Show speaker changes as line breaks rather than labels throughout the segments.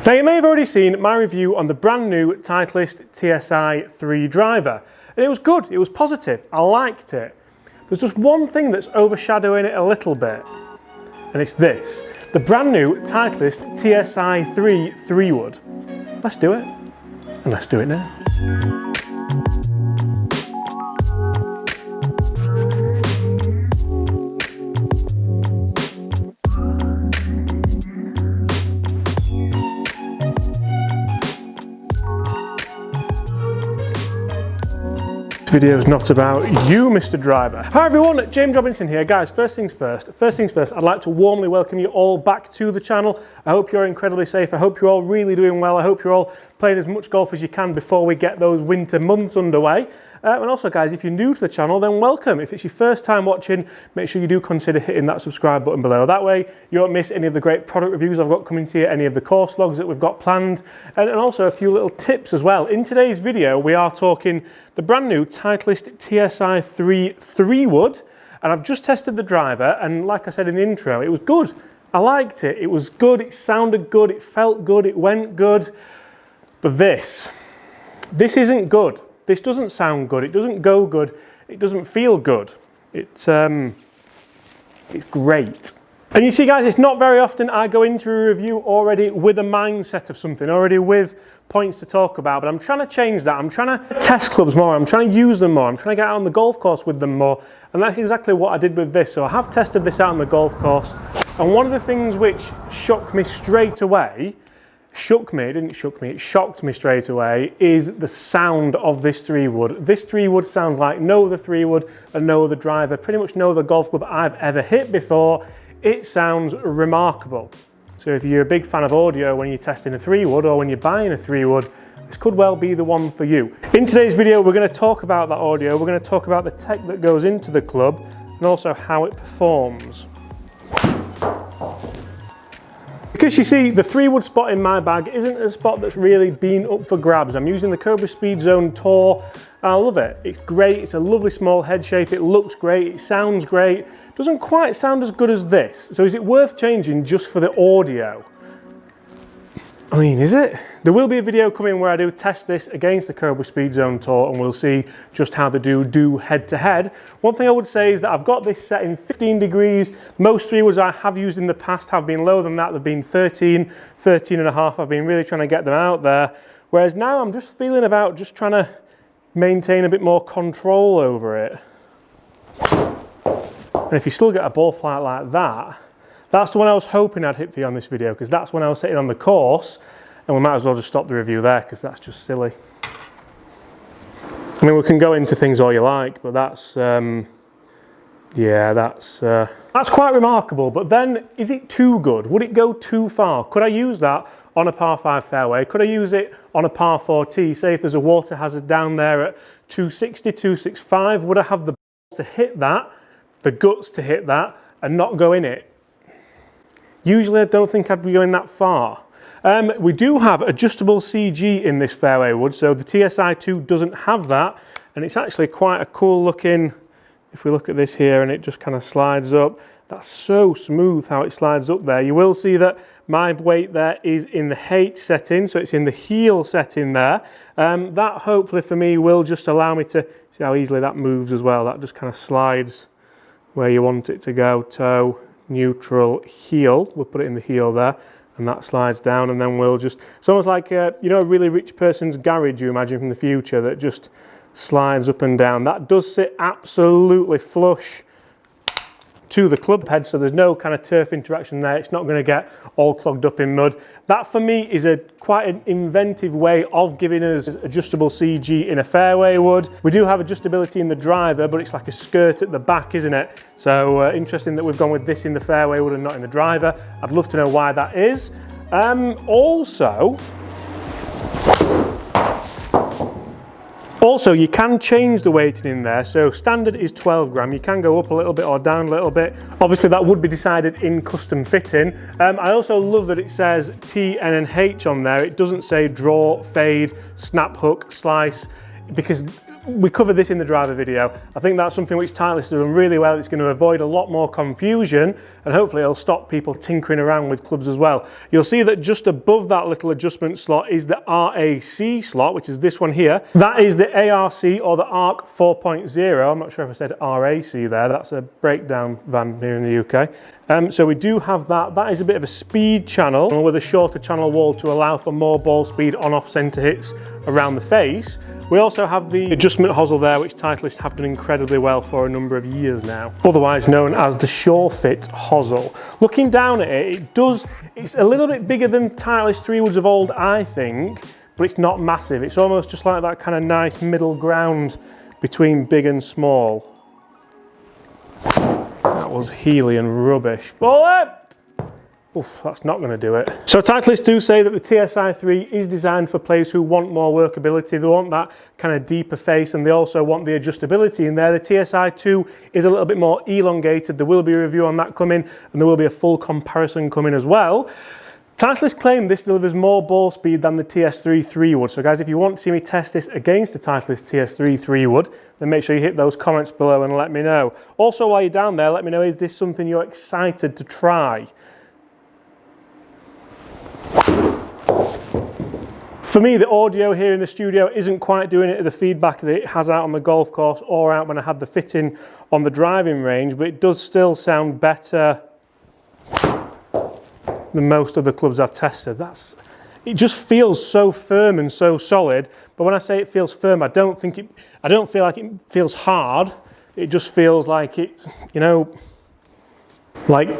Now you may have already seen my review on the brand new Titleist TSi3 Driver, and it was good, it was positive, I liked it. There's just one thing that's overshadowing it a little bit, and it's this, the brand new Titleist TSi3 3-wood. Let's do it, and let's do it now. This video is not about you, Mr. Driver. Hi everyone, James Robinson here. Guys, first things first, I'd like to warmly welcome you all back to the channel. I hope you're incredibly safe. I hope you're all really doing well. I hope you're all playing as much golf as you can before we get those winter months underway. And also guys, if you're new to the channel, then welcome. If it's your first time watching, make sure you do consider hitting that subscribe button below. That way you don't miss any of the great product reviews I've got coming to you, any of the course vlogs that we've got planned, and also a few little tips as well. In today's video, we are talking the brand new Titleist TSi3 3-wood, and I've just tested the driver, and like I said in the intro, it was good. I liked it. It was good, it sounded good, it felt good, it went good. But this isn't good. This doesn't sound good, it doesn't go good, it doesn't feel good. It's great. And you see guys, it's not very often I go into a review already with a mindset of something, already with points to talk about, but I'm trying to change that. I'm trying to test clubs more, I'm trying to use them more, I'm trying to get out on the golf course with them more, and that's exactly what I did with this. So I have tested this out on the golf course, and one of the things which shocked me straight away, it shocked me straight away, is the sound of this 3-wood. This 3-wood sounds like no other 3-wood and no other driver, pretty much no other golf club I've ever hit before. It sounds remarkable. So if you're a big fan of audio when you're testing a 3-wood or when you're buying a 3-wood, this could well be the one for you. In today's video, we're going to talk about that audio, we're going to talk about the tech that goes into the club and also how it performs. Because you see, the 3-wood spot in my bag isn't a spot that's really been up for grabs. I'm using the Cobra Speedzone Tour, and I love it. It's great, it's a lovely small head shape, it looks great, it sounds great. Doesn't quite sound as good as this. So is it worth changing just for the audio? I mean, is it? There will be a video coming where I do test this against the Cobra Speedzone Tour and we'll see just how they do head to head. One thing I would say is that I've got this set in 15 degrees. Most 3-woods I have used in the past have been lower than that. They've been 13 and a half. I've been really trying to get them out there. Whereas now I'm just feeling about just trying to maintain a bit more control over it. And if you still get a ball flight like that, that's the one I was hoping I'd hit for you on this video, because that's when I was hitting on the course, and we might as well just stop the review there because that's just silly. I mean, we can go into things all you like, but that's, yeah, that's quite remarkable. But then, is it too good? Would it go too far? Could I use that on a par 5 fairway? Could I use it on a par 4 tee? Say if there's a water hazard down there at 260, 265, would I have the balls to hit that, the guts to hit that, and not go in it? Usually I don't think I'd be going that far. We do have adjustable CG in this fairway wood, so the TSi2 doesn't have that, and it's actually quite a cool looking, if we look at this here and it just kind of slides up, that's so smooth how it slides up there. You will see that my weight there is in the H setting, so it's in the heel setting there. That hopefully for me will just allow me to, see how easily that moves as well, that just kind of slides where you want it to go, toe, neutral, heel, we'll put it in the heel there, and that slides down, and then we'll just, it's almost like you know, a really rich person's garage you imagine from the future that just slides up and down. That does sit absolutely flush to the club head, so there's no kind of turf interaction there. It's not going to get all clogged up in mud. That for me is quite an inventive way of giving us adjustable CG in a fairway wood. We do have adjustability in the driver, but it's like a skirt at the back, isn't it? So interesting that we've gone with this in the fairway wood and not in the driver. I'd love to know why that is. Also, you can change the weighting in there, so standard is 12 gram, you can go up a little bit or down a little bit. Obviously that would be decided in custom fitting. I also love that it says T, N and H on there, it doesn't say draw, fade, snap hook, slice, because we covered this in the driver video. I think that's something which Titleist has done really well. It's going to avoid a lot more confusion, and hopefully it'll stop people tinkering around with clubs as well. You'll see that just above that little adjustment slot is the RAC slot, which is this one here. That is the ARC or the ARC 4.0. I'm not sure if I said RAC there. That's a breakdown van here in the UK. So we do have that. That is a bit of a speed channel with a shorter channel wall to allow for more ball speed on-off centre hits around the face. We also have the adjustment hosel there, which Titleist have done incredibly well for a number of years now, otherwise known as the SureFit hosel. Looking down at it, it's a little bit bigger than Titleist 3 woods of old, I think, but it's not massive. It's almost just like that kind of nice middle ground between big and small. That was Healy and rubbish. Ball left! Oof, that's not going to do it. So Titleist do say that the TSi3 is designed for players who want more workability. They want that kind of deeper face, and they also want the adjustability in there. The TSi2 is a little bit more elongated. There will be a review on that coming, and there will be a full comparison coming as well. Titleist claim this delivers more ball speed than the TS3 3-wood. So guys, if you want to see me test this against the Titleist TS3 3-wood, then make sure you hit those comments below and let me know. Also, while you're down there, let me know, is this something you're excited to try? For me, the audio here in the studio isn't quite doing it to the feedback that it has out on the golf course or out when I had the fitting on the driving range, but it does still sound better than most of the clubs I've tested. It just feels so firm and so solid, but when I say it feels firm, I don't feel like it feels hard. It just feels like it's, you know, like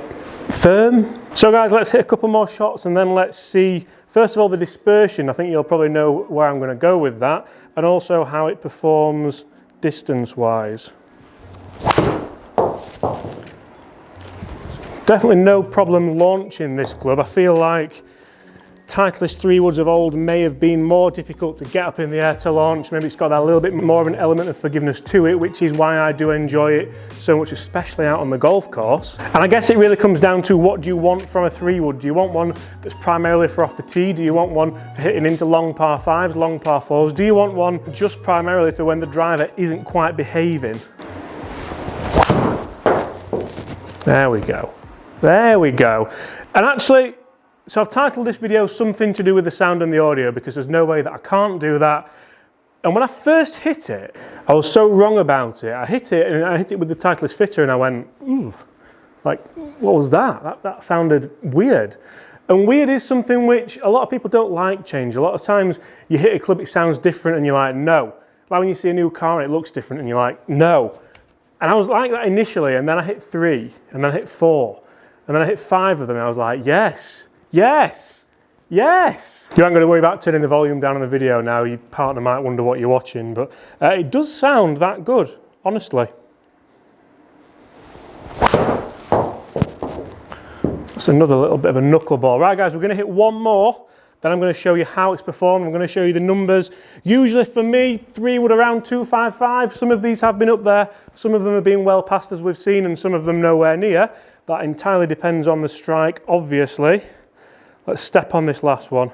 firm. So guys, let's hit a couple more shots and then let's see, first of all, the dispersion. I think you'll probably know where I'm going to go with that, and also how it performs distance-wise. Definitely no problem launching this club. I feel like Titleist 3 woods of old may have been more difficult to get up in the air to launch. Maybe it's got that little bit more of an element of forgiveness to it, which is why I do enjoy it so much, especially out on the golf course. And I guess it really comes down to, what do you want from a 3 wood? Do you want one that's primarily for off the tee? Do you want one for hitting into long par 5s, long par 4s? Do you want one just primarily for when the driver isn't quite behaving? There we go. There we go. And actually, so I've titled this video something to do with the sound and the audio, because there's no way that I can't do that. And when I first hit it, I was so wrong about it. I hit it, and I hit it with the Titleist fitter, and I went, ooh, like, what was that? That sounded weird. And weird is something which a lot of people don't like change. A lot of times you hit a club, it sounds different, and you're like, no. Like when you see a new car and it looks different, and you're like, no. And I was like that initially, and then I hit 3, and then I hit 4. And then I hit 5 of them, and I was like, yes, yes, yes. You aren't going to worry about turning the volume down on the video now. Your partner might wonder what you're watching, but it does sound that good, honestly. That's another little bit of a knuckleball. Right, guys, we're going to hit one more. Then I'm going to show you how it's performed. I'm going to show you the numbers. Usually for me, 3 wood around 255. Some of these have been up there. Some of them have been well past, as we've seen, and some of them nowhere near. That entirely depends on the strike, obviously. Let's step on this last one.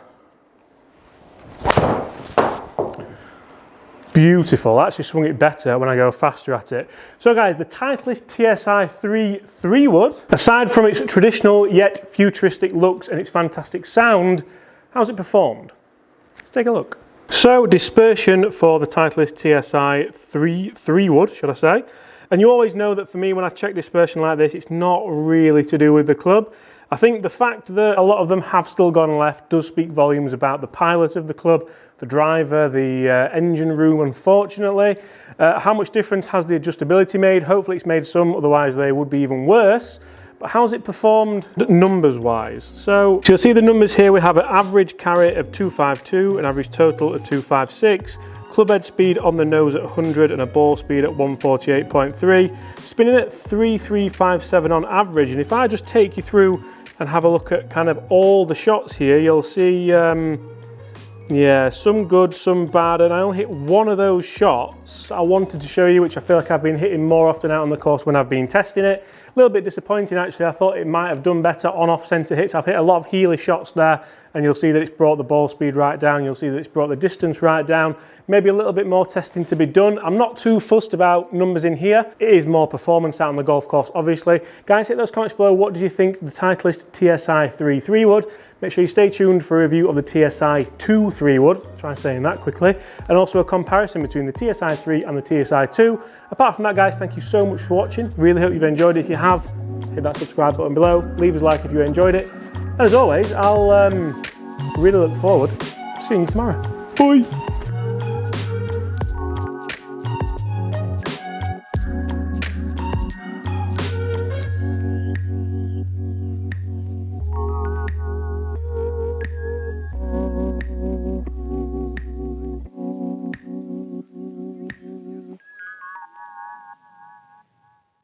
Beautiful. I actually swung it better when I go faster at it. So guys, the Titleist TSi3 3-wood, aside from its traditional yet futuristic looks and its fantastic sound, how's it performed? Let's take a look. So dispersion for the Titleist TSi3 3-wood, should I say. And you always know that for me, when I check dispersion like this, it's not really to do with the club. I think the fact that a lot of them have still gone left does speak volumes about the pilot of the club, the driver, the engine room, unfortunately. How much difference has the adjustability made? Hopefully it's made some, otherwise they would be even worse. But how's it performed numbers-wise? So you'll see the numbers here. We have an average carry of 252, an average total of 256. Club head speed on the nose at 100 and a ball speed at 148.3, spinning at 3357 on average. And if I just take you through and have a look at kind of all the shots here, you'll see, yeah, some good, some bad, and I only hit one of those shots I wanted to show you, which I feel like I've been hitting more often out on the course when I've been testing it. A little bit disappointing actually. I thought it might have done better on off-centre hits. I've hit a lot of Healy shots there, and you'll see that it's brought the ball speed right down. You'll see that it's brought the distance right down. Maybe a little bit more testing to be done. I'm not too fussed about numbers in here. It is more performance out on the golf course, obviously. Guys, hit those comments below. What do you think the Titleist TSi3 3-wood? Make sure you stay tuned for a review of the TSi2 3-wood. Try saying that quickly. And also a comparison between the TSi3 and the TSi2. Apart from that, guys, thank you so much for watching. Really hope you've enjoyed it. If you have, hit that subscribe button below. Leave us a like if you enjoyed it. And as always, I'll really look forward to seeing you tomorrow. Bye.